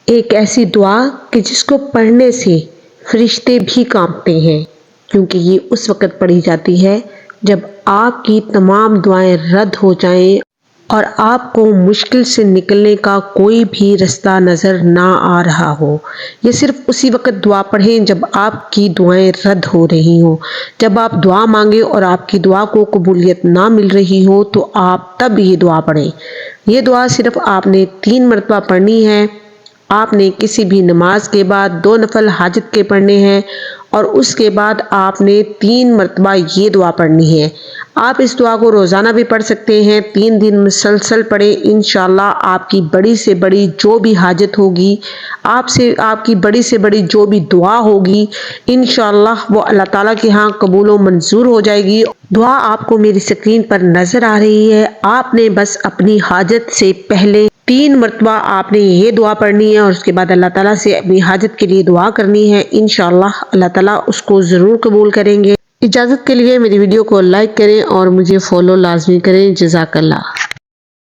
ایک ایسی دعا کہ جس کو پڑھنے سے فرشتے بھی کانپتے ہیں، کیونکہ یہ اس وقت پڑھی جاتی ہے جب آپ کی تمام دعائیں رد ہو جائیں اور آپ کو مشکل سے نکلنے کا کوئی بھی رستہ نظر نہ آ رہا ہو۔ یہ صرف اسی وقت دعا پڑھیں جب آپ کی دعائیں رد ہو رہی ہوں۔ جب آپ دعا مانگیں اور آپ کی دعا کو قبولیت نہ مل رہی ہو تو آپ تب یہ دعا پڑھیں۔ یہ دعا صرف آپ نے 3 مرتبہ پڑھنی ہے۔ آپ نے کسی بھی نماز کے بعد 2 نفل حاجت کے پڑھنے ہیں اور اس کے بعد آپ نے 3 مرتبہ یہ دعا پڑھنی ہے۔ آپ اس دعا کو روزانہ بھی پڑھ سکتے ہیں، 3 دن مسلسل پڑھیں، انشاءاللہ آپ کی بڑی سے بڑی جو بھی حاجت ہوگی، آپ کی بڑی سے بڑی جو بھی دعا ہوگی، انشاءاللہ وہ اللہ تعالیٰ کے ہاں قبول و منظور ہو جائے گی۔ دعا آپ کو میری اسکرین پر نظر آ رہی ہے، آپ نے بس اپنی حاجت سے پہلے 3 مرتبہ آپ نے یہ دعا پڑھنی ہے اور اس کے بعد اللہ تعالیٰ سے اپنی حاجت کے لیے دعا کرنی ہے، انشاءاللہ اللہ تعالیٰ اس کو ضرور قبول کریں گے۔ اجازت کے لیے میری ویڈیو کو لائک کریں اور مجھے فالو لازمی کریں۔ جزاک اللہ۔